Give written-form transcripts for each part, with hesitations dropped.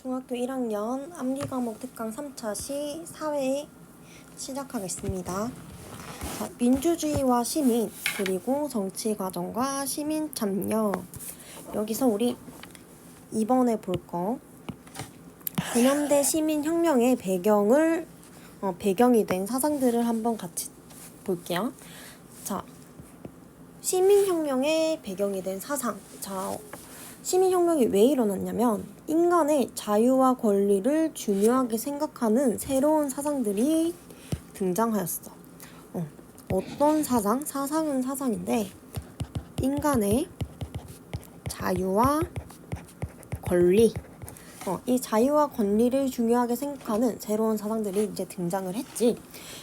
중학교 1학년 암기 과목 특강 3차 시 사회 시작하겠습니다. 자, 민주주의와 시민, 그리고 정치 과정과 시민 참여. 여기서 우리 이번에 볼 거 근현대 시민혁명의 배경이 된 사상들을 한번 같이 볼게요. 자, 시민혁명의 배경이 된 사상. 자, 시민혁명이 왜 일어났냐면 인간의 자유와 권리를 중요하게 생각하는 새로운 사상들이 등장하였어. 어떤 사상? 사상은 사상인데 인간의 자유와 권리, 이 자유와 권리를 중요하게 생각하는 새로운 사상들이 이제 등장을 했지.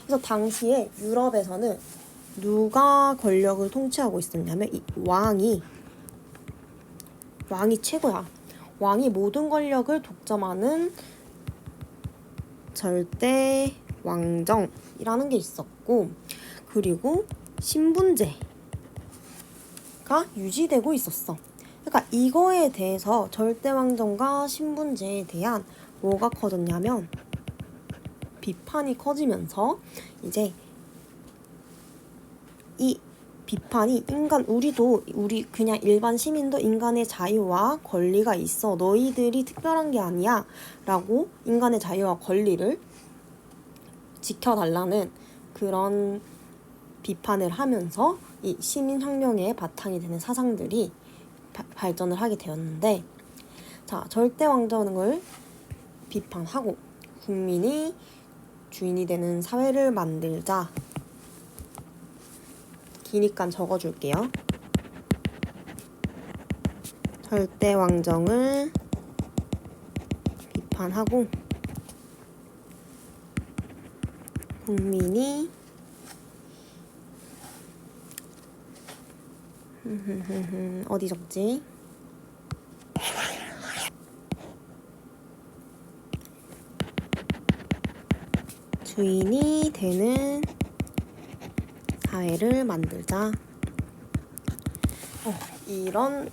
그래서 당시에 유럽에서는 누가 권력을 통치하고 있었냐면 이 왕이 최고야. 왕이 모든 권력을 독점하는 절대 왕정이라는 게 있었고, 그리고 신분제가 유지되고 있었어. 그러니까 이거에 대해서 절대 왕정과 신분제에 대한 뭐가 커졌냐면 비판이 커지면서 이제 이 비판이 우리 그냥 일반 시민도 인간의 자유와 권리가 있어. 너희들이 특별한 게 아니야. 라고 인간의 자유와 권리를 지켜달라는 그런 비판을 하면서 이 시민혁명의 바탕이 되는 사상들이 발전을 하게 되었는데, 자, 절대왕정을 비판하고 국민이 주인이 되는 사회를 만들자. 기니까 적어줄게요. 절대왕정을 비판하고 국민이 어디 적지? 주인이 되는 사회를 만들자. 이런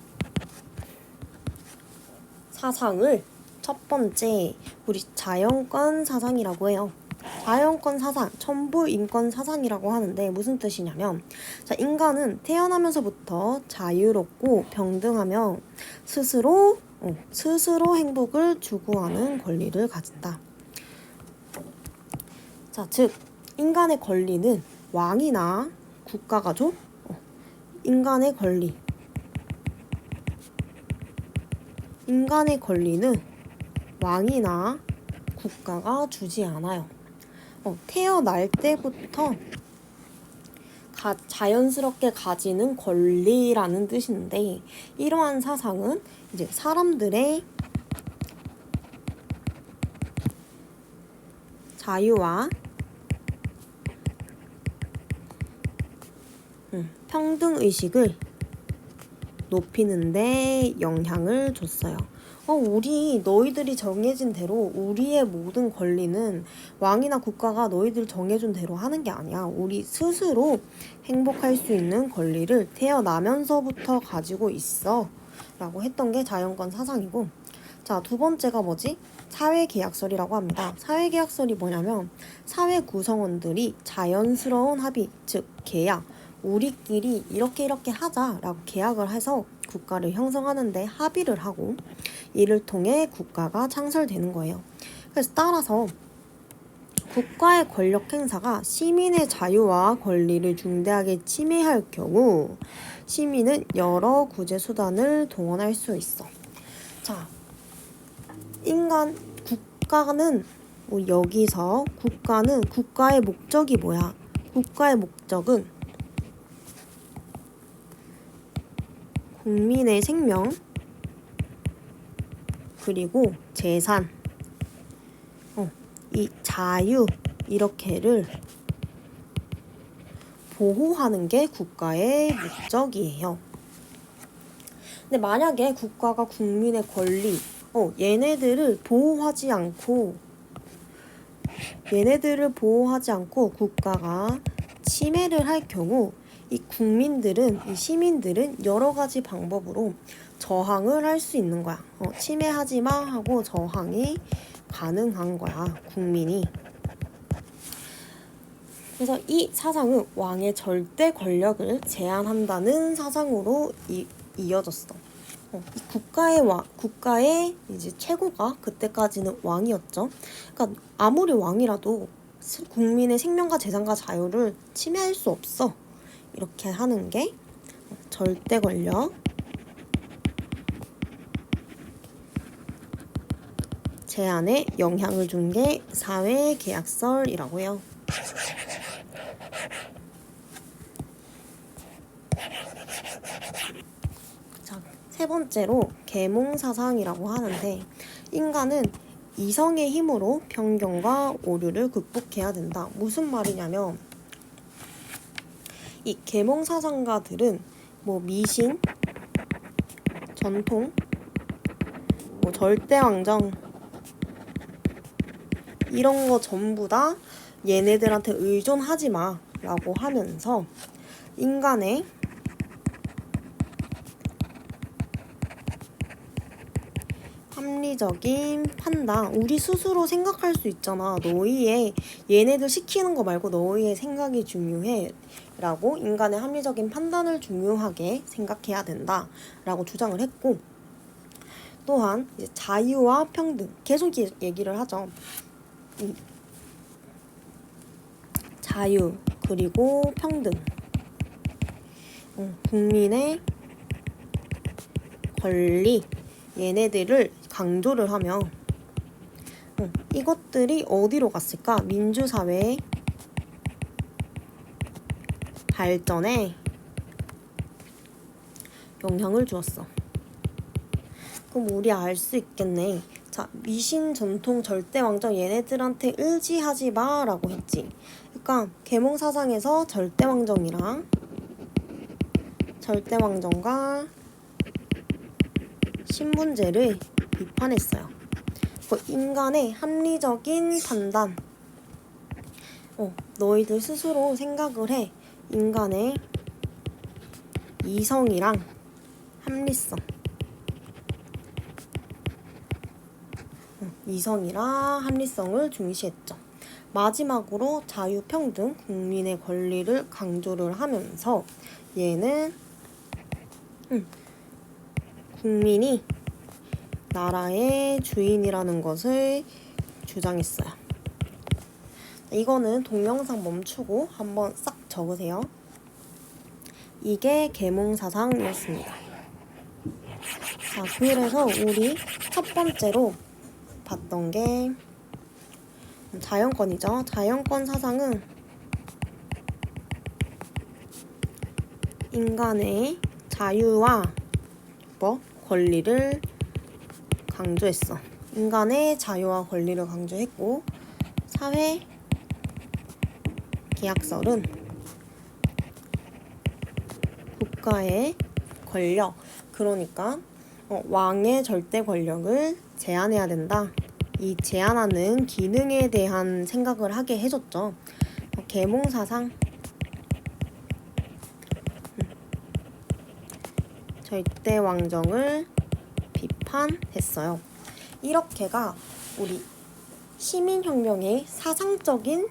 사상을 첫 번째 우리 자연권 사상이라고 해요. 자연권 사상, 천부인권 사상이라고 하는데 무슨 뜻이냐면, 자, 인간은 태어나면서부터 자유롭고 평등하며 스스로 행복을 추구하는 권리를 가진다. 자, 즉 인간의 권리는 왕이나 국가가 줘? 인간의 권리는 왕이나 국가가 주지 않아요. 태어날 때부터 자연스럽게 가지는 권리라는 뜻인데, 이러한 사상은 이제 사람들의 자유와 평등의식을 높이는데 영향을 줬어요. 너희들이 정해진 대로 우리의 모든 권리는 왕이나 국가가 너희들 정해준 대로 하는 게 아니야. 우리 스스로 행복할 수 있는 권리를 태어나면서부터 가지고 있어. 라고 했던 게 자연권 사상이고, 자, 두 번째가 뭐지? 사회계약설이라고 합니다. 사회계약설이 뭐냐면 사회 구성원들이 자연스러운 합의, 즉 계약, 우리끼리 이렇게 하자라고 계약을 해서 국가를 형성하는데 합의를 하고, 이를 통해 국가가 창설되는 거예요. 그래서 따라서 국가의 권력 행사가 시민의 자유와 권리를 중대하게 침해할 경우 시민은 여러 구제 수단을 동원할 수 있어. 자, 국가는 여기서 국가의 목적이 뭐야? 국가의 목적은 국민의 생명, 그리고 재산, 이 자유, 이렇게를 보호하는 게 국가의 목적이에요. 근데 만약에 국가가 국민의 권리, 얘네들을 보호하지 않고 국가가 침해를 할 경우 이 시민들은 여러 가지 방법으로 저항을 할 수 있는 거야. 침해하지 마 하고 저항이 가능한 거야, 국민이. 그래서 이 사상은 왕의 절대 권력을 제한한다는 사상으로 이어졌어. 이 국가의 이제 최고가 그때까지는 왕이었죠. 그러니까 아무리 왕이라도 국민의 생명과 재산과 자유를 침해할 수 없어. 이렇게 하는 게 절대 권력 제한에 영향을 준 게 사회 계약설이라고 해요. 자, 세 번째로 계몽사상이라고 하는데, 인간은 이성의 힘으로 편견과 오류를 극복해야 된다. 무슨 말이냐면, 이 계몽사상가들은 뭐 미신, 전통, 뭐 절대왕정 이런 거 전부 다 얘네들한테 의존하지 마 라고 하면서 인간의 합리적인 판단, 우리 스스로 생각할 수 있잖아. 얘네들 시키는 거 말고 너희의 생각이 중요해 라고 인간의 합리적인 판단을 중요하게 생각해야 된다 라고 주장을 했고, 또한 이제 자유와 평등, 계속 얘기를 하죠. 자유 그리고 평등, 국민의 권리, 얘네들을 강조를 하며 이것들이 어디로 갔을까? 민주사회의 발전에 영향을 주었어. 그럼 우리 알 수 있겠네. 자, 미신, 전통, 절대왕정 얘네들한테 의지하지 마 라고 했지. 그러니까 계몽사상에서 절대왕정과 신분제를 비판했어요. 인간의 합리적인 판단, 너희들 스스로 생각을 해. 인간의 이성이랑 합리성, 이성이랑 합리성을 중시했죠. 마지막으로 자유, 평등, 국민의 권리를 강조를 하면서 얘는 국민이 나라의 주인이라는 것을 주장했어요. 이거는 동영상 멈추고 한번 싹 적으세요. 이게 계몽사상이었습니다. 자, 그래서 우리 첫 번째로 봤던 게 자연권이죠. 자연권 사상은 인간의 자유와 권리를 강조했어. 인간의 자유와 권리를 강조했고, 사회 계약설은 국가의 권력, 그러니까 왕의 절대 권력을 제한해야 된다. 이 제한하는 기능에 대한 생각을 하게 해줬죠. 계몽사상, 절대왕정을 비판했어요. 이렇게가 우리 시민혁명의 사상적인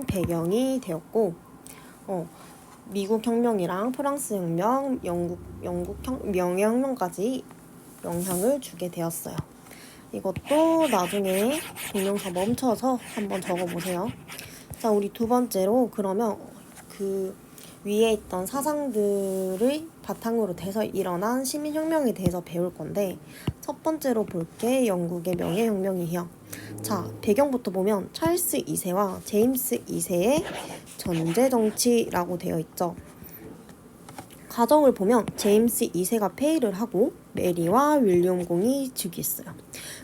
배경이 되었고, 미국 혁명이랑 프랑스 혁명, 영국 명예혁명까지 영향을 주게 되었어요. 이것도 나중에 동영상 멈춰서 한번 적어보세요. 자, 우리 두 번째로 그러면 그 위에 있던 사상들을 바탕으로 돼서 일어난 시민혁명에 대해서 배울 건데, 첫 번째로 볼 게 영국의 명예혁명이에요. 자, 배경부터 보면 찰스 2세와 제임스 2세의 전제정치라고 되어 있죠. 과정을 보면 제임스 2세가 폐위를 하고 메리와 윌리엄 공이 즉위했어요.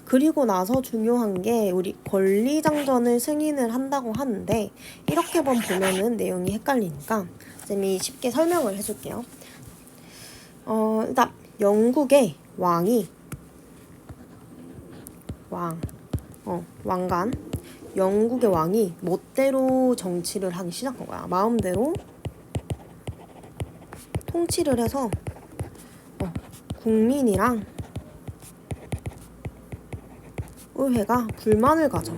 그리고 나서 중요한 게 우리 권리장전을 승인을 한다고 하는데, 이렇게만 보면은 내용이 헷갈리니까 쌤이 쉽게 설명을 해줄게요. 일단 영국의 왕간 영국의 왕이 멋대로 정치를 하기 시작한 거야. 마음대로 통치를 해서 국민이랑 의회가 불만을 가져.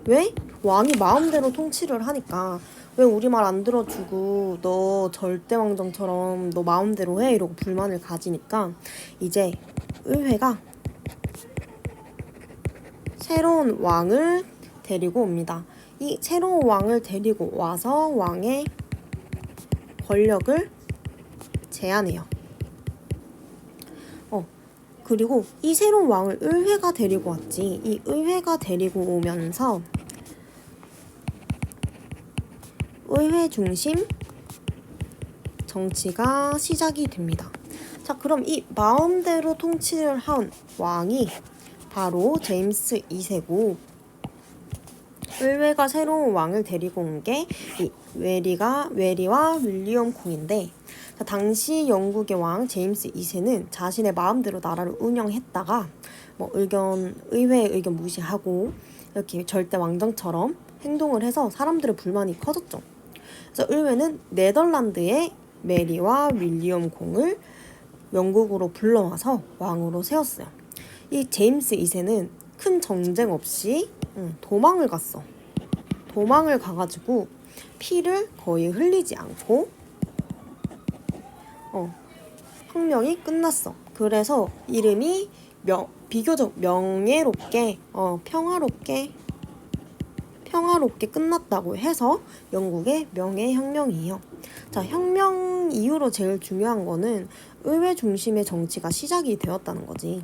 왜? 왕이 마음대로 통치를 하니까 왜 우리 말 안 들어주고 너 절대왕정처럼 너 마음대로 해 이러고 불만을 가지니까 이제 의회가 새로운 왕을 데리고 옵니다. 이 새로운 왕을 데리고 와서 왕의 권력을 제한해요. 그리고 이 새로운 왕을 의회가 데리고 왔지. 이 의회가 데리고 오면서 의회 중심 정치가 시작이 됩니다. 자, 그럼 이 마음대로 통치를 한 왕이 바로 제임스 2세고 의회가 새로운 왕을 데리고 온 게 이 웨리와 윌리엄 공인데 당시 영국의 왕 제임스 2세는 자신의 마음대로 나라를 운영했다가 의회의 의견 무시하고 이렇게 절대 왕정처럼 행동을 해서 사람들의 불만이 커졌죠. 그래서 의회는 네덜란드의 메리와 윌리엄 공을 영국으로 불러와서 왕으로 세웠어요. 이 제임스 2세는 큰 전쟁 없이 도망을 갔어. 도망을 가가지고 피를 거의 흘리지 않고 혁명이 끝났어. 그래서 이름이 비교적 명예롭게 평화롭게 끝났다고 해서 영국의 명예혁명이에요. 자, 혁명 이후로 제일 중요한 거는 의회 중심의 정치가 시작이 되었다는 거지.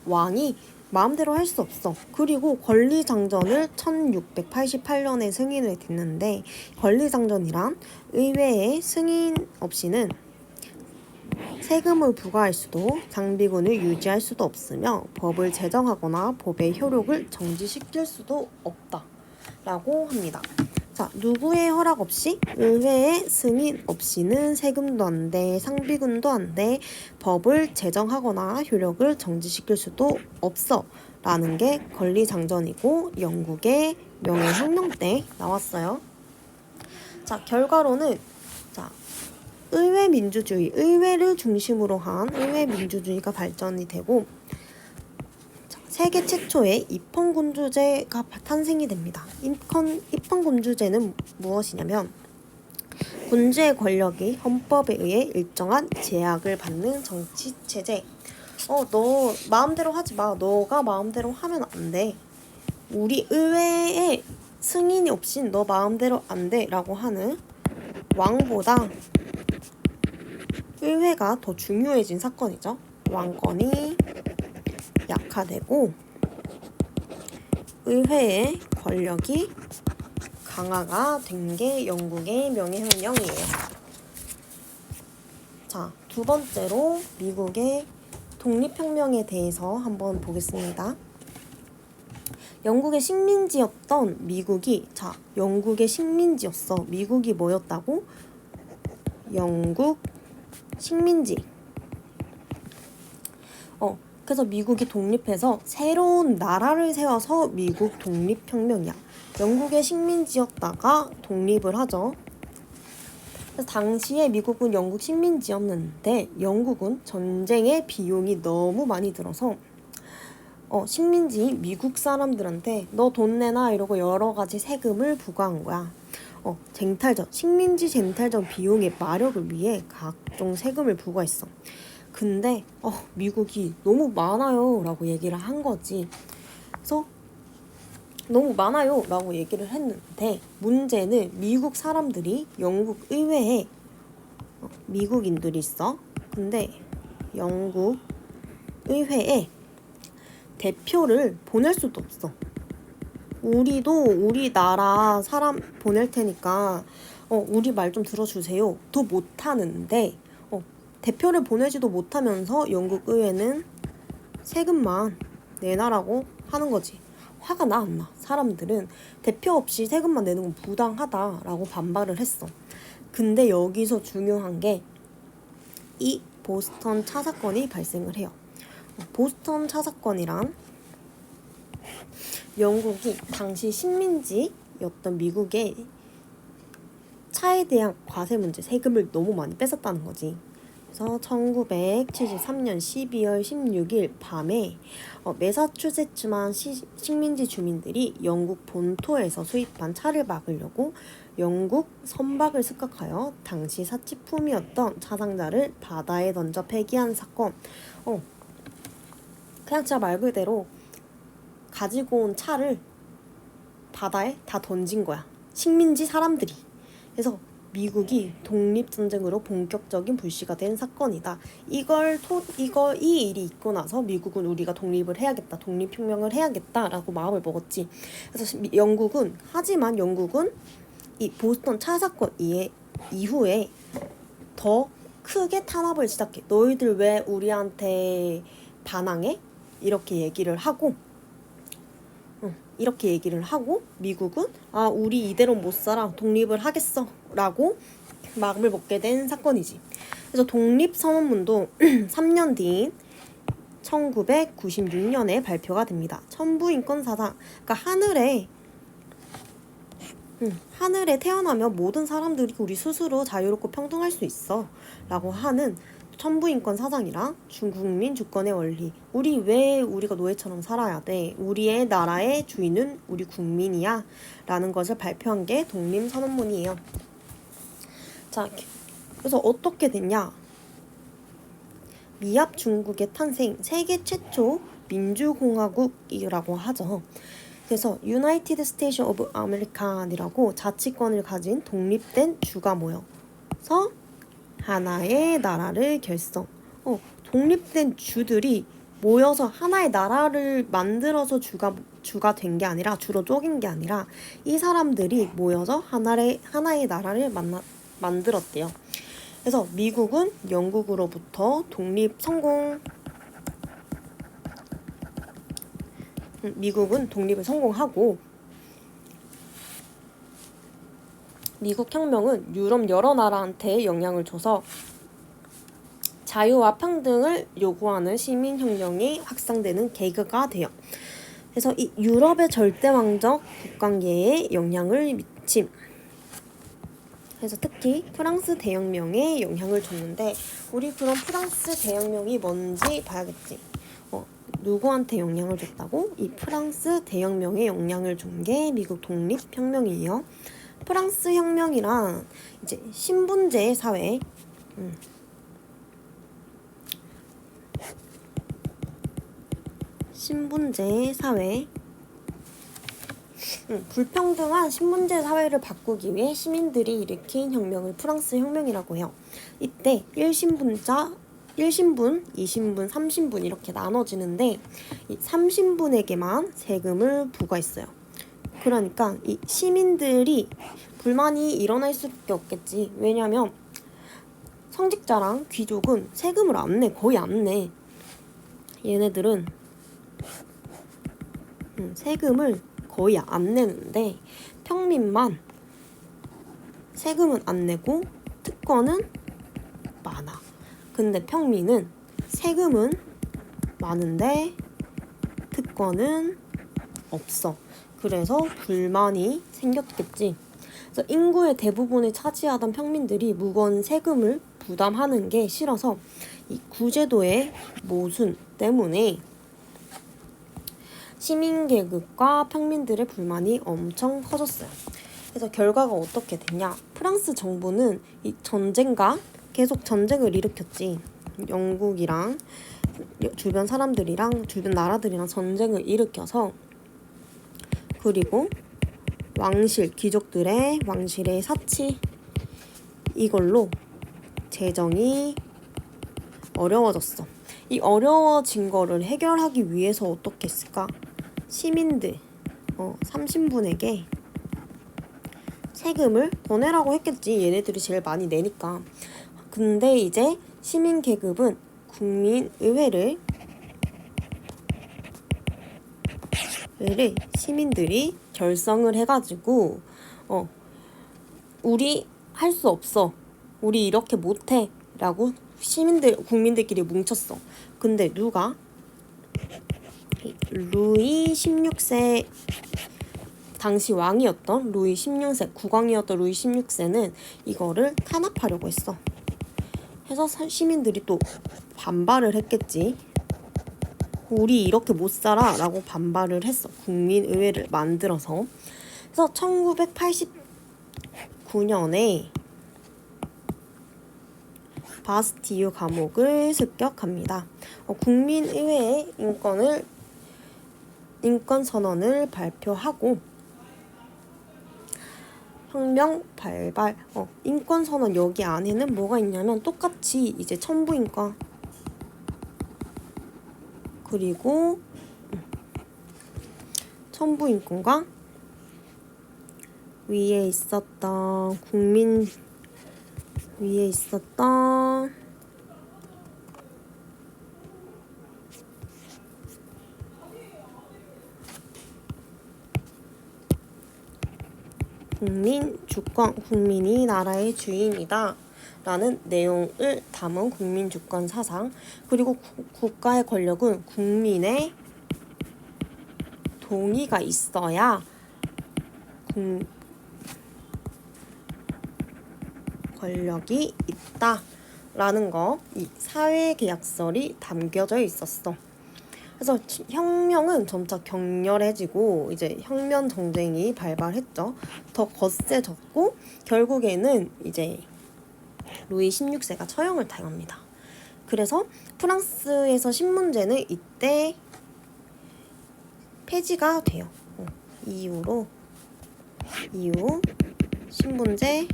왕이 마음대로 할 수 없어. 그리고 권리장전을 1688년에 승인을 했는데 권리장전이란 의회의 승인 없이는 세금을 부과할 수도 장비군을 유지할 수도 없으며 법을 제정하거나 법의 효력을 정지시킬 수도 없다라고 합니다. 자, 누구의 허락 없이 의회의 승인 없이는 세금도 안 돼, 상비군도 안 돼, 법을 제정하거나 효력을 정지시킬 수도 없어 라는 게 권리장전이고 영국의 명예혁명 때 나왔어요. 자, 결과로는 의회 민주주의, 의회를 중심으로 한 의회 민주주의가 발전이 되고 세계 최초의 입헌군주제가 탄생이 됩니다. 입헌군주제는 무엇이냐면 군주의 권력이 헌법에 의해 일정한 제약을 받는 정치체제. 너 마음대로 하지 마. 너가 마음대로 하면 안 돼. 우리 의회에 승인이 없인 너 마음대로 안 돼 라고 하는 왕보다 의회가 더 중요해진 사건이죠. 왕권이 약화되고 의회의 권력이 강화가 된 게 영국의 명예혁명이에요. 자, 두 번째로 미국의 독립혁명에 대해서 한번 보겠습니다. 영국의 식민지였던 미국이 영국의 식민지였어. 미국이 뭐였다고? 영국 식민지. 그래서 미국이 독립해서 새로운 나라를 세워서 미국 독립혁명이야. 영국의 식민지였다가 독립을 하죠. 그래서 당시에 미국은 영국 식민지였는데 영국은 전쟁의 비용이 너무 많이 들어서 식민지 미국 사람들한테 너 돈 내놔 이러고 여러 가지 세금을 부과한 거야. 식민지 쟁탈전 비용의 마력을 위해 각종 세금을 부과했어. 근데 미국이 너무 많아요 라고 얘기를 한 거지. 그래서 너무 많아요 라고 얘기를 했는데 문제는 미국 사람들이 영국 의회에 미국인들이 있어. 근데 영국 의회에 대표를 보낼 수도 없어. 우리도 우리나라 사람 보낼 테니까 우리 말 좀 들어주세요 도 못하는데 대표를 보내지도 못하면서 영국 의회는 세금만 내놔라고 하는 거지. 화가 나 안 나? 사람들은 대표 없이 세금만 내는 건 부당하다라고 반발을 했어. 근데 여기서 중요한 게 이 보스턴 차 사건이 발생을 해요. 보스턴 차 사건이란 영국이 당시 식민지였던 미국의 차에 대한 과세 문제, 세금을 너무 많이 뺏었다는 거지. 그래서 1973년 12월 16일 밤에 매사추세츠만 식민지 주민들이 영국 본토에서 수입한 차를 막으려고 영국 선박을 습격하여 당시 사치품이었던 차상자를 바다에 던져 폐기한 사건. 그냥 진짜 말 그대로 가지고 온 차를 바다에 다 던진 거야. 식민지 사람들이. 그래서 미국이 독립전쟁으로 본격적인 불씨가 된 사건이다. 이 일이 있고 나서 미국은 우리가 독립을 해야겠다, 독립혁명을 해야겠다라고 마음을 먹었지. 그래서 하지만 영국은 이 보스턴 차 사건 이후에 더 크게 탄압을 시작해. 너희들 왜 우리한테 반항해? 이렇게 얘기를 하고 미국은 우리 이대로 못 살아, 독립을 하겠어 라고 마음을 먹게 된 사건이지. 그래서 독립선언문도 3년 뒤인 1996년에 발표가 됩니다. 천부인권사상, 그러니까 하늘에 태어나면 모든 사람들이 우리 스스로 자유롭고 평등할 수 있어 라고 하는 천부인권 사상이랑 중국민 주권의 원리, 우리가 노예처럼 살아야 돼, 우리의 나라의 주인은 우리 국민이야 라는 것을 발표한 게 독립선언문이에요. 자, 그래서 어떻게 됐냐? 미합 중국의 탄생, 세계 최초 민주공화국이라고 하죠. 그래서 유나이티드 스테이트 오브 아메리칸이라고 자치권을 가진 독립된 주가 모여서 하나의 나라를 결성. 독립된 주들이 모여서 하나의 나라를 만들어서 주가 된 게 아니라, 주로 쪼갠 게 아니라 이 사람들이 모여서 하나의 나라를 만들었대요. 그래서 미국은 영국으로부터 독립 성공. 미국은 독립을 성공하고, 미국 혁명은 유럽 여러 나라한테 영향을 줘서 자유와 평등을 요구하는 시민혁명이 확산되는 계기가 돼요. 그래서 이 유럽의 절대왕적 국관계에 영향을 미침. 그래서 특히 프랑스 대혁명에 영향을 줬는데, 우리 그럼 프랑스 대혁명이 뭔지 봐야겠지. 누구한테 영향을 줬다고? 이 프랑스 대혁명에 영향을 준 게 미국 독립혁명이에요. 프랑스 혁명이란 이제 신분제 사회, 불평등한 신분제 사회를 바꾸기 위해 시민들이 일으킨 혁명을 프랑스 혁명이라고 해요. 이때 1신분, 2신분, 3신분 이렇게 나눠지는데, 이 3신분에게만 세금을 부과했어요. 그러니까 이 시민들이 불만이 일어날 수밖에 없겠지. 왜냐면 성직자랑 귀족은 세금을 안 내, 거의 안 내. 얘네들은 세금을 거의 안 내는데, 평민만 세금은 안 내고 특권은 많아. 근데 평민은 세금은 많은데 특권은 없어. 그래서 불만이 생겼겠지. 그래서 인구의 대부분을 차지하던 평민들이 무거운 세금을 부담하는 게 싫어서 이 구제도의 모순 때문에 시민계급과 평민들의 불만이 엄청 커졌어요. 그래서 결과가 어떻게 됐냐? 프랑스 정부는 이 계속 전쟁을 일으켰지. 영국이랑 주변 사람들이랑 주변 나라들이랑 전쟁을 일으켜서, 그리고 귀족들의 왕실의 사치, 이걸로 재정이 어려워졌어. 이 어려워진 거를 해결하기 위해서 어떻게 했을까? 시민들 3신분에게 세금을 더 내라고 했겠지. 얘네들이 제일 많이 내니까. 근데 이제 시민 계급은 국민의회를 시민들이 결성을 해가지고 우리 할 수 없어, 우리 이렇게 못해 라고 국민들끼리 뭉쳤어. 근데 누가? 루이 16세 당시 왕이었던 루이 16세, 국왕이었던 루이 16세는 이거를 탄압하려고 했어. 해서 시민들이 또 반발을 했겠지. 우리 이렇게 못 살아 라고 반발을 했어. 국민의회를 만들어서. 그래서 1989년에 바스티유 감옥을 습격합니다. 국민의회에 인권 선언을 발표하고 혁명 발발. 인권 선언 여기 안에는 뭐가 있냐면 똑같이 이제 천부인과 그리고 천부인권과 위에 있었던 국민 주권, 국민이 나라의 주인이다 라는 내용을 담은 국민 주권 사상, 그리고 국가의 권력은 국민의 동의가 있어야 권력이 있다 라는 거, 이 사회계약설이 담겨져 있었어. 그래서 혁명은 점차 격렬해지고 이제 혁명 전쟁이 발발했죠. 더 거세졌고 결국에는 이제 루이 16세가 처형을 당합니다. 그래서 프랑스에서 신문제는 이때 폐지가 돼요. 이후 신분제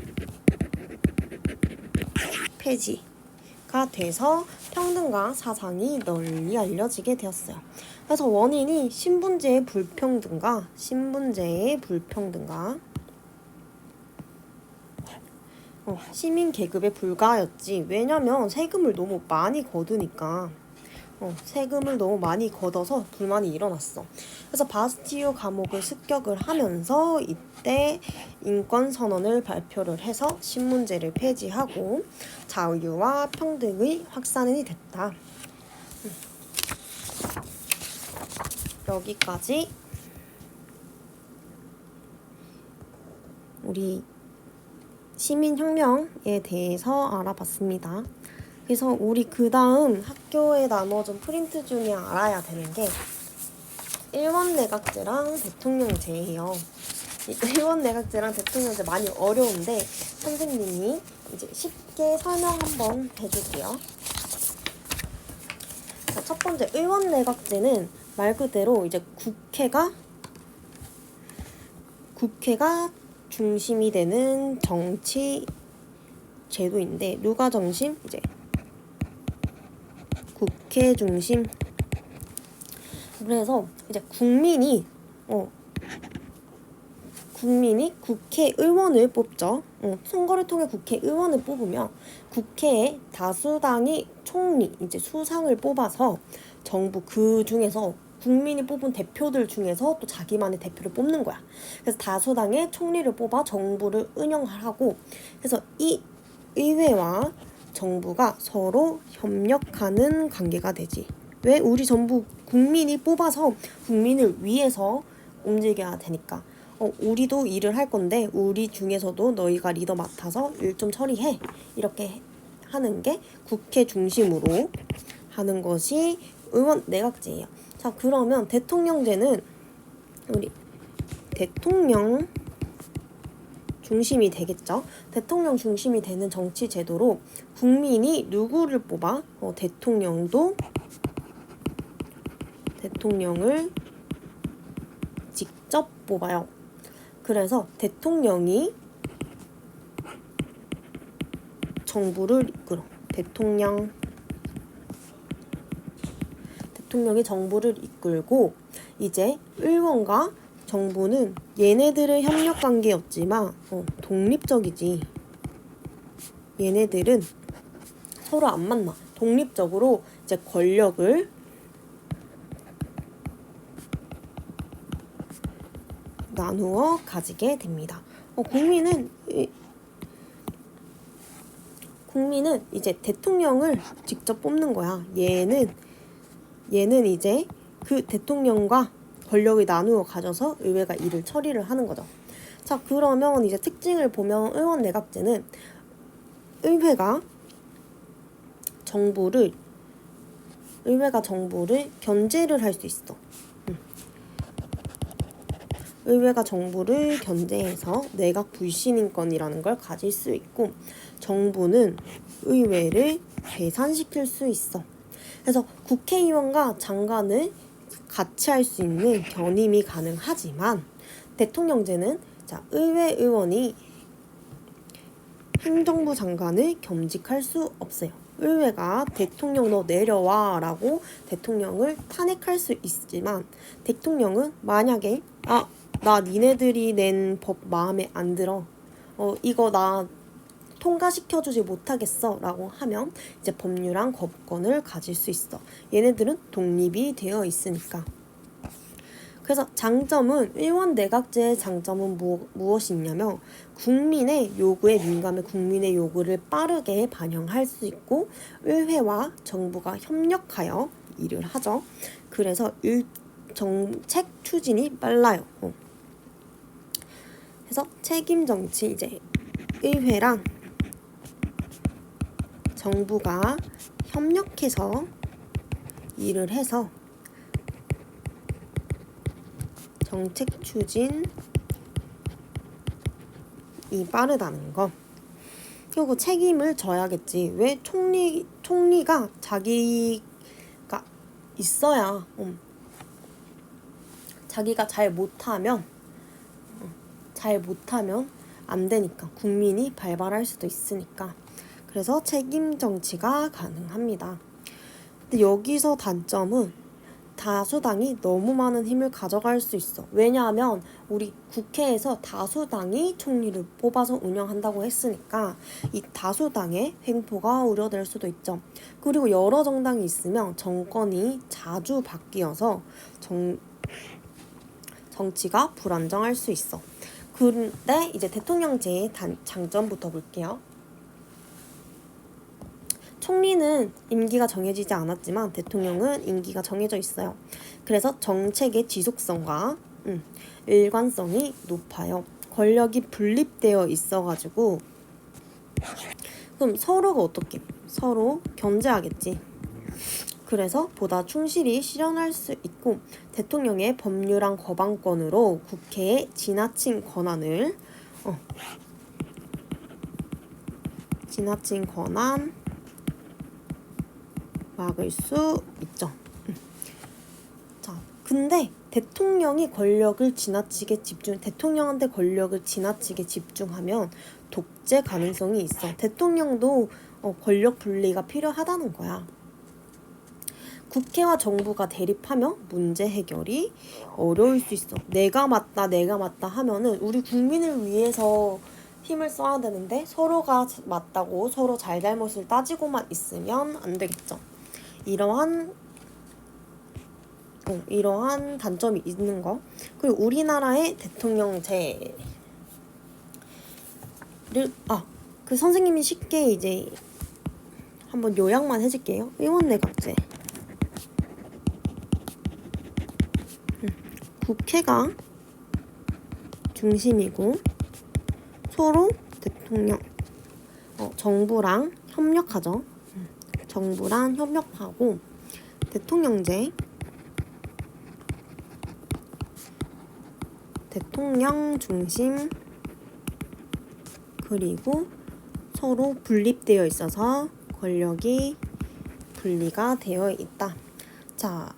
폐지가 돼서 평등과 사상이 널리 알려지게 되었어요. 그래서 원인이 신분제의 불평등과 시민 계급에 불과하였지. 왜냐면 세금을 너무 많이 거두니까. 세금을 너무 많이 걷어서 불만이 일어났어. 그래서 바스티유 감옥을 습격을 하면서 이때 인권선언을 발표를 해서 신문제를 폐지하고 자유와 평등의 확산이 됐다. 여기까지 우리 시민혁명에 대해서 알아봤습니다. 그래서 우리 그 다음 학교에 나눠준 프린트 중에 알아야 되는 게 일원내각제랑 대통령제예요. 이 일원내각제랑 대통령제 많이 어려운데 선생님이 이제 쉽게 설명 한번 해줄게요. 자, 첫 번째 일원내각제는 말 그대로 이제 국회가 중심이 되는 정치 제도인데, 누가 중심? 이제 국회 중심. 그래서 이제 국민이 국회의원을 뽑죠. 선거를 통해 국회의원을 뽑으면 국회의 다수당이 총리, 이제 수상을 뽑아서 정부 그 중에서 국민이 뽑은 대표들 중에서 또 자기만의 대표를 뽑는 거야. 그래서 다수당의 총리를 뽑아 정부를 운영하고, 그래서 이 의회와 정부가 서로 협력하는 관계가 되지. 왜? 우리 전부 국민이 뽑아서 국민을 위해서 움직여야 되니까. 우리도 일을 할 건데 우리 중에서도 너희가 리더 맡아서 일 좀 처리해. 이렇게 하는 게 국회 중심으로 하는 것이 의원 내각제예요. 자, 그러면 대통령제는 우리 대통령 중심이 되겠죠. 대통령 중심이 되는 정치 제도로 국민이 누구를 뽑아? 대통령을 직접 뽑아요. 그래서 대통령이 정부를 이끌어. 대통령이 정부를 이끌고, 이제 의원과 정부는 얘네들의 협력 관계였지만 독립적이지. 얘네들은 서로 안 만나. 독립적으로 이제 권력을 나누어 가지게 됩니다. 국민은 이제 대통령을 직접 뽑는 거야. 얘는 이제 그 대통령과 권력을 나누어 가져서 의회가 이를 처리를 하는 거죠. 자, 그러면 이제 특징을 보면 의원 내각제는 의회가 정부를 견제를 할 수 있어. 의회가 정부를 견제해서 내각 불신임권이라는 걸 가질 수 있고, 정부는 의회를解散시킬 수 있어. 그래서 국회의원과 장관을 같이 할 수 있는 견임이 가능하지만, 대통령제는 의회 의원이 행정부 장관을 겸직할 수 없어요. 의회가 대통령 너 내려와 라고 대통령을 탄핵할 수 있지만, 대통령은 만약에 나 니네들이 낸 법 마음에 안 들어, 이거 나 통과시켜주지 못하겠어 라고 하면 이제 법률안 거부권을 가질 수 있어. 얘네들은 독립이 되어 있으니까. 그래서 장점은, 의원 내각제의 장점은 무엇이냐면, 국민의 요구에 민감해 국민의 요구를 빠르게 반영할 수 있고, 의회와 정부가 협력하여 일을 하죠. 그래서 정책 추진이 빨라요. 그래서 책임 정치, 이제 의회랑 정부가 협력해서 일을 해서 정책 추진이 빠르다는 거. 그리고 책임을 져야겠지. 왜 총리가 자기가 있어야 자기가 잘 못하면 안 되니까, 국민이 발발할 수도 있으니까. 그래서 책임 정치가 가능합니다. 근데 여기서 단점은 다수당이 너무 많은 힘을 가져갈 수 있어. 왜냐하면 우리 국회에서 다수당이 총리를 뽑아서 운영한다고 했으니까 이 다수당의 횡포가 우려될 수도 있죠. 그리고 여러 정당이 있으면 정권이 자주 바뀌어서 정치가 불안정할 수 있어. 근데 이제 대통령제의 장점부터 볼게요. 총리는 임기가 정해지지 않았지만 대통령은 임기가 정해져 있어요. 그래서 정책의 지속성과 일관성이 높아요. 권력이 분립되어 있어가지고, 그럼 서로가 어떻게? 서로 견제하겠지. 그래서 보다 충실히 실현할 수 있고, 대통령의 법률안 거방권으로 국회의 지나친 권한 막을 수 있죠. 자, 근데 대통령한테 권력을 지나치게 집중하면 독재 가능성이 있어. 대통령도 권력 분리가 필요하다는 거야. 국회와 정부가 대립하면 문제 해결이 어려울 수 있어. 내가 맞다 하면은 우리 국민을 위해서 힘을 써야 되는데, 서로가 맞다고 서로 잘잘못을 따지고만 있으면 안 되겠죠. 이러한 단점이 있는 거. 그리고 우리나라의 대통령제를 그 선생님이 쉽게 이제 한번 요약만 해줄게요. 의원 내각제. 국회가 중심이고 서로 대통령, 정부랑 협력하죠. 정부랑 협력하고, 대통령제, 대통령 중심, 그리고 서로 분립되어 있어서 권력이 분리가 되어 있다. 자,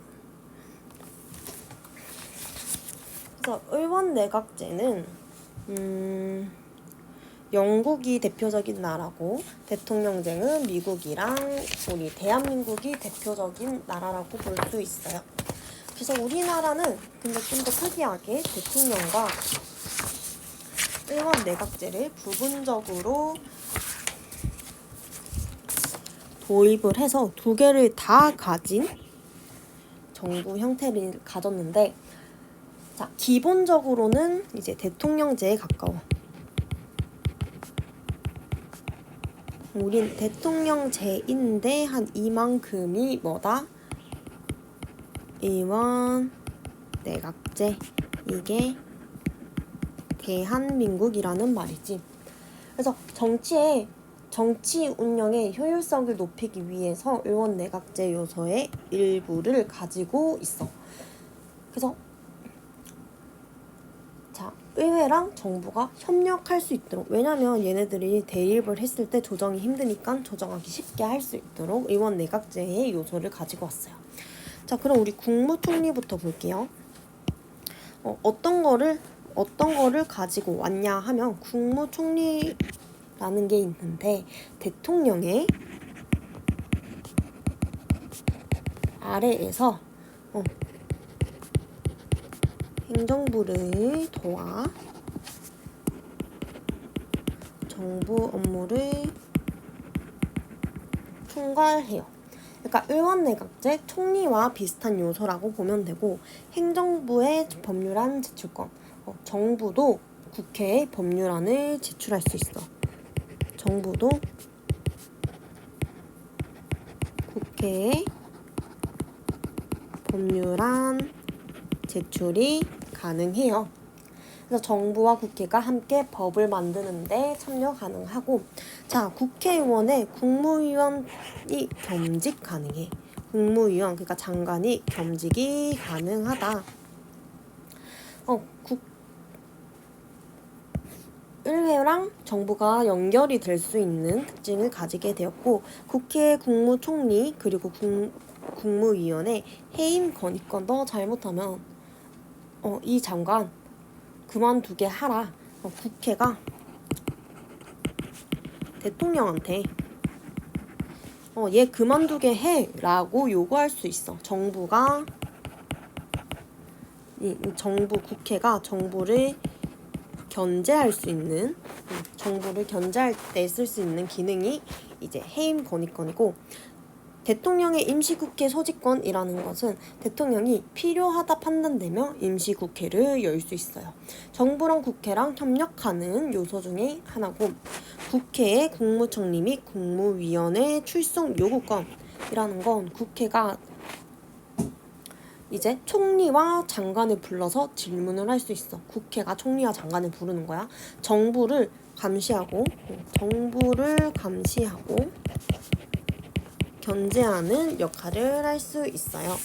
그래서 의원 내각제는 영국이 대표적인 나라고, 대통령제는 미국이랑 우리 대한민국이 대표적인 나라라고 볼 수 있어요. 그래서 우리나라는 근데 좀 더 특이하게 대통령과 의원 내각제를 부분적으로 도입을 해서 두 개를 다 가진 정부 형태를 가졌는데, 자, 기본적으로는 이제 대통령제에 가까워. 우린 대통령제인데 한 이만큼이 뭐다? 국무위원 내각제, 이게 대한민국이라는 말이지. 그래서 정치 운영의 효율성을 높이기 위해서 의원 내각제 요소의 일부를 가지고 있어. 그래서 자, 의회랑 정부가 협력할 수 있도록, 왜냐면 얘네들이 대립을 했을 때 조정이 힘드니까 조정하기 쉽게 할 수 있도록 의원 내각제의 요소를 가지고 왔어요. 자, 그럼 우리 국무총리부터 볼게요. 어떤 거를 가지고 왔냐 하면 국무총리라는 게 있는데, 대통령의 아래에서 행정부를 도와 정부 업무를 총괄해요. 그러니까 의원 내각제, 총리와 비슷한 요소라고 보면 되고, 행정부의 법률안 제출권, 정부도 국회에 법률안을 제출할 수 있어. 정부도 국회에 법률안 제출이 가능해요. 그래서 정부와 국회가 함께 법을 만드는데 참여 가능하고, 자, 국회의원의 국무위원이 겸직 가능해. 국무위원, 그러니까 장관이 겸직이 가능하다. 의회랑 정부가 연결이 될 수 있는 특징을 가지게 되었고, 국회 국무총리 그리고 국무위원의 해임 건의권, 너 잘못하면 이 장관 그만두게 하라. 국회가 대통령한테 얘 그만두게 해 라고 요구할 수 있어. 국회가 정부를 견제할 수 있는, 정부를 견제할 때 쓸 수 있는 기능이 이제 해임 건의권이고, 대통령의 임시국회 소집권이라는 것은 대통령이 필요하다 판단되며 임시국회를 열 수 있어요. 정부랑 국회랑 협력하는 요소 중에 하나고, 국회의 국무총리 및 국무위원회 출석 요구권이라는 건 국회가 이제 총리와 장관을 불러서 질문을 할 수 있어. 국회가 총리와 장관을 부르는 거야. 정부를 감시하고 견제하는 역할을 할 수 있어요.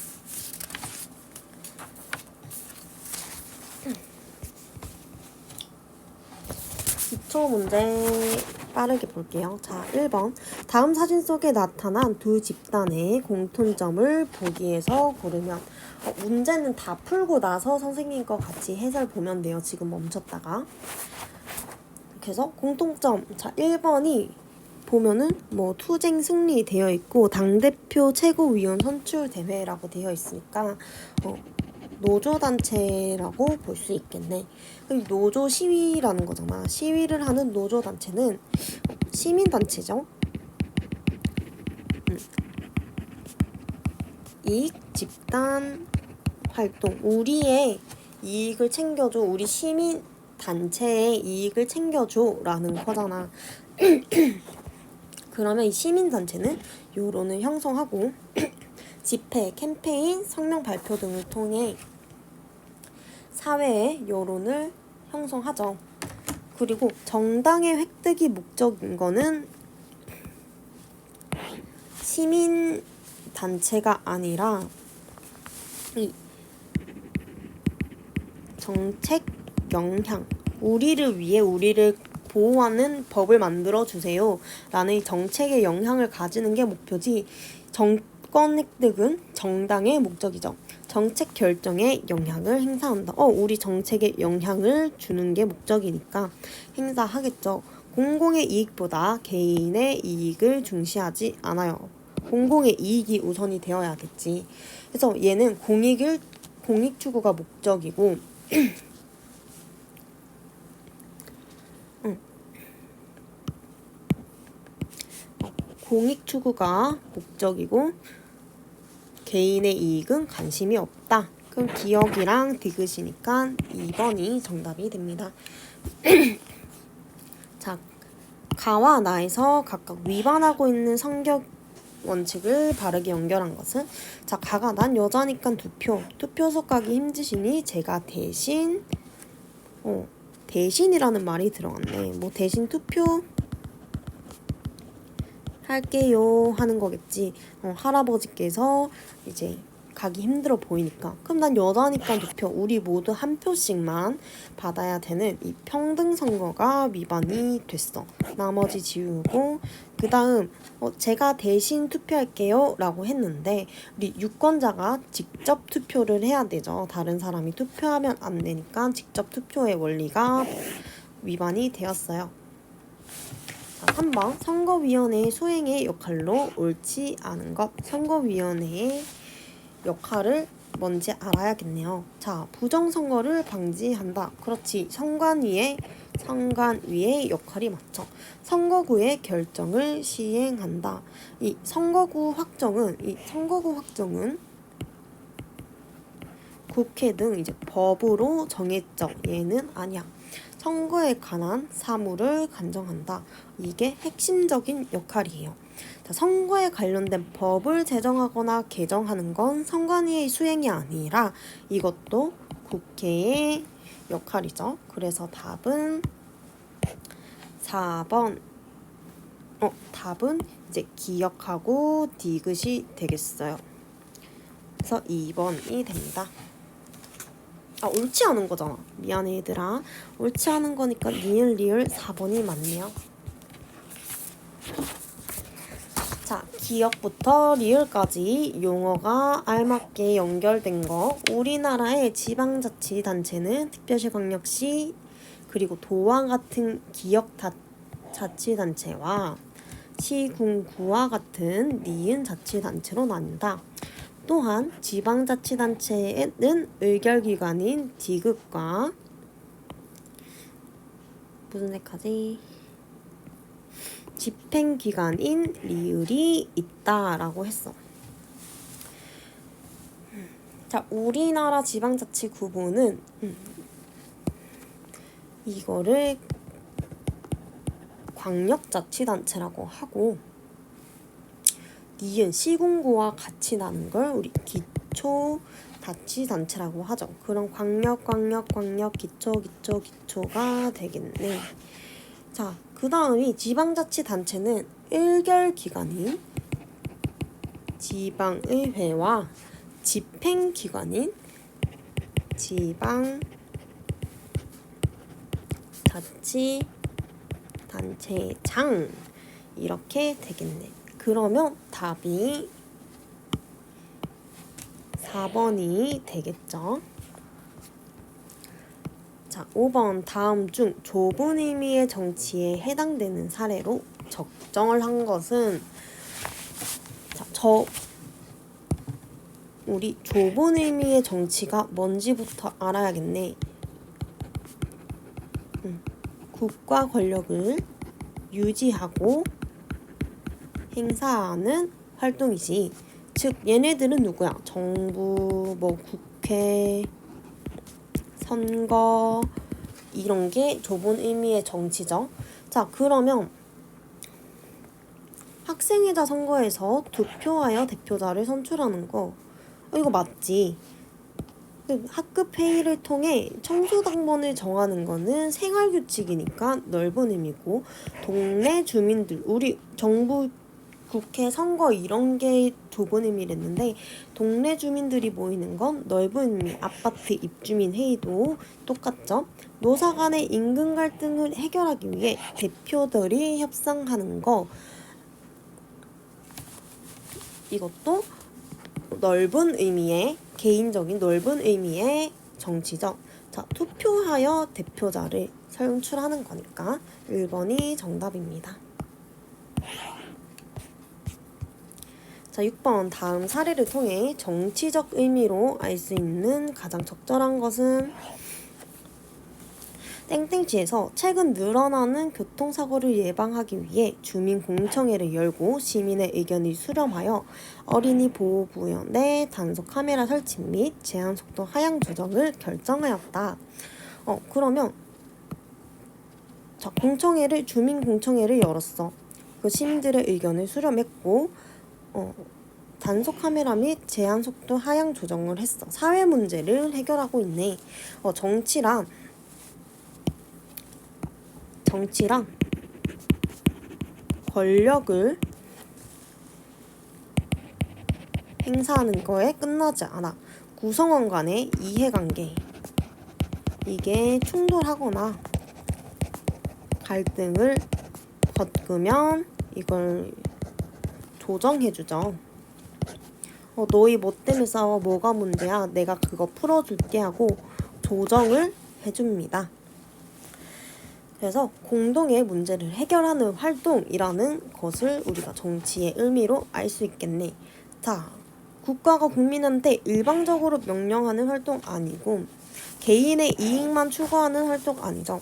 기초 문제 빠르게 볼게요. 자, 1번. 다음 사진 속에 나타난 두 집단의 공통점을 보기에서 고르면, 문제는 다 풀고 나서 선생님 거 같이 해설 보면 돼요. 지금 멈췄다가. 그래서 공통점, 자, 1번이 보면은 투쟁 승리 되어 있고, 당대표 최고위원 선출 대회라고 되어 있으니까 노조단체라고 볼 수 있겠네. 노조 시위라는 거잖아. 시위를 하는 노조단체는 시민단체죠. 이익 집단 활동, 우리의 이익을 챙겨줘, 우리 시민단체의 이익을 챙겨줘 라는 거잖아. 그러면 이 시민단체는 여론을 형성하고 집회, 캠페인, 성명 발표 등을 통해 사회의 여론을 형성하죠. 그리고 정당의 획득이 목적인 거는 시민단체가 아니라 이 정책 영향, 우리를 위해 우리를 보호하는 법을 만들어주세요 라는 이 정책의 영향을 가지는 게 목표지, 정권 획득은 정당의 목적이죠. 정책 결정에 영향을 행사한다. 우리 정책에 영향을 주는 게 목적이니까 행사하겠죠. 공공의 이익보다 개인의 이익을 중시하지 않아요. 공공의 이익이 우선이 되어야겠지. 그래서 얘는 공익 추구가 목적이고 공익 추구가 목적이고 개인의 이익은 관심이 없다. 그럼 기억이랑 디귿이니까 2번이 정답이 됩니다. 자, 가와 나에서 각각 위반하고 있는 성격 원칙을 바르게 연결한 것은 자, 가가 난 여자니까 투표소 가기 힘드시니 제가 대신이라는 말이 들어갔네. 뭐 대신 투표 할게요 하는 거겠지. 할아버지께서 이제 가기 힘들어 보이니까 그럼 난 여자니까 투표 우리 모두 한 표씩만 받아야 되는 이 평등선거가 위반이 됐어. 나머지 지우고 그 다음 제가 대신 투표할게요 라고 했는데 우리 유권자가 직접 투표를 해야 되죠. 다른 사람이 투표하면 안 되니까 직접 투표의 원리가 위반이 되었어요. 3번 선거위원회의 수행의 역할로 옳지 않은 것. 선거위원회의 역할을 뭔지 알아야겠네요. 자, 부정선거를 방지한다. 그렇지. 선관위의 역할이 맞죠. 선거구의 결정을 시행한다. 이 선거구 확정은 국회 등 이제 법으로 정했죠. 얘는 아니야. 선거에 관한 사무를 간정한다. 이게 핵심적인 역할이에요. 자, 선거에 관련된 법을 제정하거나 개정하는 건 선관위의 수행이 아니라 이것도 국회의 역할이죠. 그래서 답은 4번. 답은 이제 기억하고 디귿이 되겠어요. 그래서 2번이 됩니다. 옳지 않은 거잖아. 미안해 얘들아. 옳지 않은 거니까 리을 4번이 맞네요. 자, 기억부터 리을까지 용어가 알맞게 연결된 거. 우리나라의 지방자치단체는 특별시광역시 그리고 도와 같은 기역자치단체와 시군구와 같은 니은자치단체로 나뉜다. 또한 지방자치단체는 의결기관인 디귿과 무슨 색까지 집행기관인 리을이 있다라고 했어. 자, 우리나라 지방자치 구분은 이거를 광역자치단체라고 하고 니은 시군구와 같이 나는 걸 우리 기초자치단체라고 하죠. 그럼 광역 기초가 되겠네. 자, 그 다음이 지방자치단체는 의결기관인 지방의회와 집행기관인 지방자치단체장 이렇게 되겠네. 그러면 답이 4번이 되겠죠. 자, 5번 다음 중 좁은 의미의 정치에 해당되는 사례로 적정을 한 것은 자, 우리 좁은 의미의 정치가 뭔지부터 알아야겠네. 국가 권력을 유지하고 행사하는 활동이지. 즉 얘네들은 누구야? 정부, 국회, 선거 이런 게 좁은 의미의 정치죠. 자, 그러면 학생회자 선거에서 투표하여 대표자를 선출하는 거 이거 맞지? 학급 회의를 통해 청소당번을 정하는 거는 생활규칙이니까 넓은 의미고 동네 주민들, 우리 정부 국회 선거 이런 게 좁은 의미랬는데 동네 주민들이 모이는 건 넓은 의미. 아파트 입주민 회의도 똑같죠. 노사 간의 임금 갈등을 해결하기 위해 대표들이 협상하는 거 이것도 넓은 의미의 개인적인 넓은 의미의 정치죠. 자, 투표하여 대표자를 선출하는 거니까 1번이 정답입니다. 자, 6번 다음 사례를 통해 정치적 의미로 알 수 있는 가장 적절한 것은 땡땡시에서 최근 늘어나는 교통사고를 예방하기 위해 주민공청회를 열고 시민의 의견을 수렴하여 어린이 보호구역내 단속 카메라 설치 및 제한속도 하향 조정을 결정하였다. 그러면 자, 주민공청회를 열었어. 그 시민들의 의견을 수렴했고 단속 카메라 및 제한 속도 하향 조정을 했어. 사회 문제를 해결하고 있네. 정치랑 권력을 행사하는 거에 끝나지 않아. 구성원 간의 이해관계, 이게 충돌하거나 갈등을 겪으면 이걸 조정해주죠. 너희 뭐 때문에 싸워? 뭐가 문제야? 내가 그거 풀어줄게 하고 조정을 해줍니다. 그래서 공동의 문제를 해결하는 활동이라는 것을 우리가 정치의 의미로 알 수 있겠네. 자, 국가가 국민한테 일방적으로 명령하는 활동 아니고 개인의 이익만 추구하는 활동 아니죠.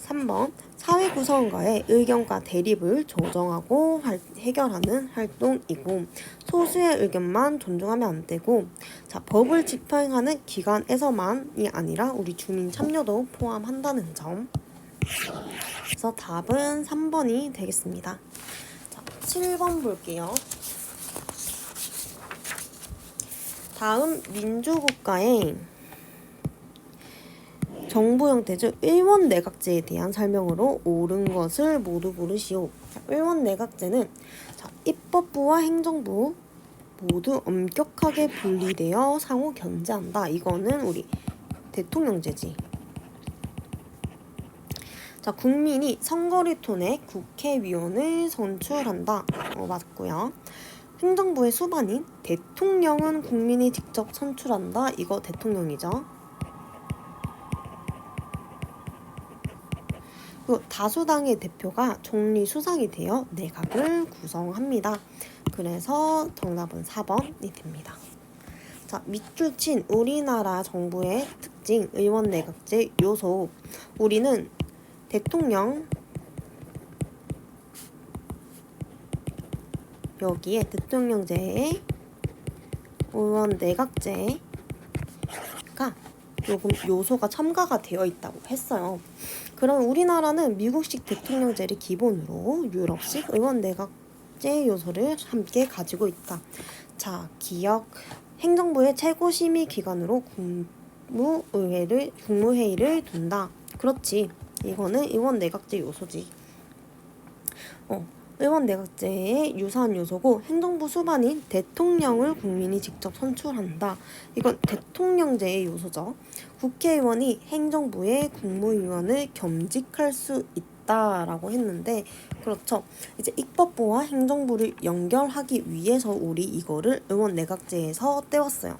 3번, 사회 구성원과의 의견과 대립을 조정하고 해결하는 활동이고 소수의 의견만 존중하면 안 되고, 자, 법을 집행하는 기관에서만이 아니라 우리 주민 참여도 포함한다는 점. 그래서 답은 3번이 되겠습니다. 자, 7번 볼게요. 다음 민주국가의 정부 형태 중 의원 내각제에 대한 설명으로 옳은 것을 모두 고르시오. 의원 내각제는 입법부와 행정부 모두 엄격하게 분리되어 상호 견제한다. 이거는 우리 대통령제지. 자, 국민이 선거를 통해 국회의원을 선출한다. 맞고요. 행정부의 수반인 대통령은 국민이 직접 선출한다. 이거 대통령이죠. 그리고 다수당의 대표가 총리 수상이 되어 내각을 구성합니다. 그래서 정답은 4번이 됩니다. 자, 밑줄 친 우리나라 정부의 특징, 의원 내각제 요소. 우리는 대통령, 여기에 대통령제에 의원 내각제가 조금 요소가 첨가가 되어 있다고 했어요. 그럼 우리나라는 미국식 대통령제를 기본으로 유럽식 의원 내각제 요소를 함께 가지고 있다. 자, 기억, 행정부의 최고 심의 기관으로 국무회의를 둔다. 그렇지. 이거는 의원 내각제 요소지. 의원 내각제의 유사한 요소고, 행정부 수반인 대통령을 국민이 직접 선출한다. 이건 대통령제의 요소죠. 국회의원이 행정부의 국무위원을 겸직할 수 있다라고 했는데, 그렇죠. 이제 입법부와 행정부를 연결하기 위해서 우리 이거를 의원 내각제에서 떼왔어요.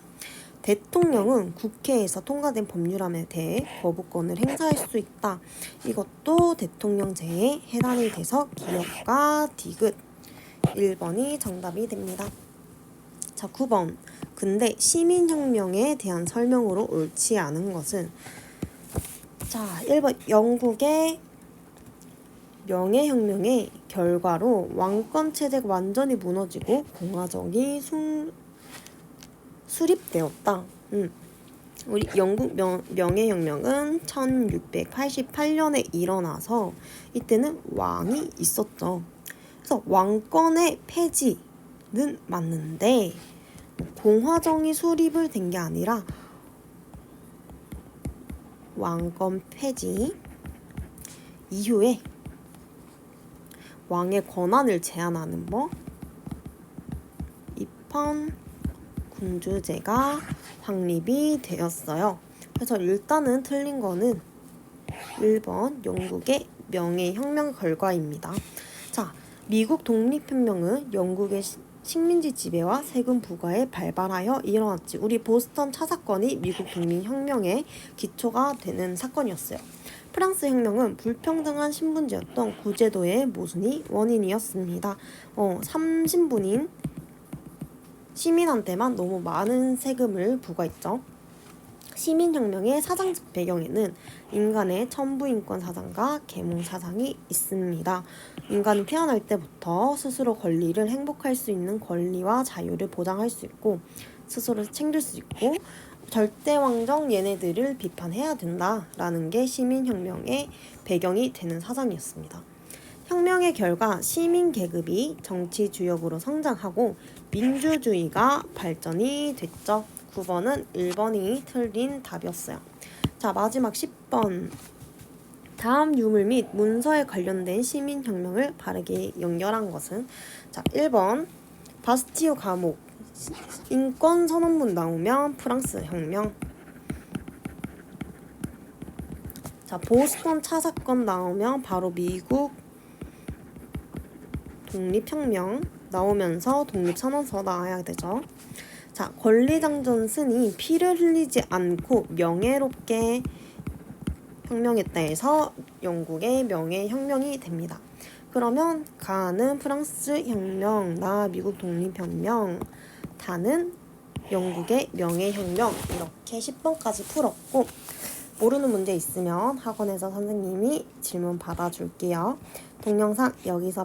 대통령은 국회에서 통과된 법률안에 대해 거부권을 행사할 수 있다. 이것도 대통령제에 해당이 돼서 기역과 디귿 1번이 정답이 됩니다. 자, 9번. 근데 시민혁명에 대한 설명으로 옳지 않은 것은, 자, 1번 영국의 명예혁명의 결과로 왕권체제가 완전히 무너지고 공화정이 수립되었다. 우리 영국 명예혁명은 1688년에 일어나서 이때는 왕이 있었죠. 그래서 왕권의 폐지는 맞는데 공화정이 수립을 된 게 아니라 왕권 폐지 이후에 왕의 권한을 제한하는 법, 입헌 군주제가 확립이 되었어요. 그래서 일단은 틀린 거는 1번 영국의 명예혁명 결과입니다. 자, 미국 독립혁명은 영국의 식민지 지배와 세금 부과에 발발하여 일어났지. 우리 보스턴 차 사건이 미국 독립혁명의 기초가 되는 사건이었어요. 프랑스 혁명은 불평등한 신분제였던 구제도의 모순이 원인이었습니다. 3신분인 시민한테만 너무 많은 세금을 부과했죠. 시민혁명의 사상적 배경에는 인간의 천부인권 사상과 계몽 사상이 있습니다. 인간은 태어날 때부터 스스로 권리를 행복할 수 있는 권리와 자유를 보장할 수 있고 스스로 챙길 수 있고 절대왕정 얘네들을 비판해야 된다라는 게 시민혁명의 배경이 되는 사상이었습니다. 혁명의 결과 시민 계급이 정치 주역으로 성장하고 민주주의가 발전이 됐죠. 9번은 1번이 틀린 답이었어요. 자, 마지막 10번. 다음 유물 및 문서에 관련된 시민혁명을 바르게 연결한 것은? 자, 1번 바스티유 감옥, 인권선언문 나오면 프랑스 혁명. 자, 보스턴 차 사건 나오면 바로 미국 독립혁명 나오면서 독립선언서 나와야 되죠. 자, 권리장전 스니 피를 흘리지 않고 명예롭게 혁명했다 해서 영국의 명예혁명이 됩니다. 그러면 가는 프랑스 혁명, 나 미국 독립혁명, 다는 영국의 명예혁명. 이렇게 10번까지 풀었고, 모르는 문제 있으면 학원에서 선생님이 질문 받아줄게요. 동영상 여기서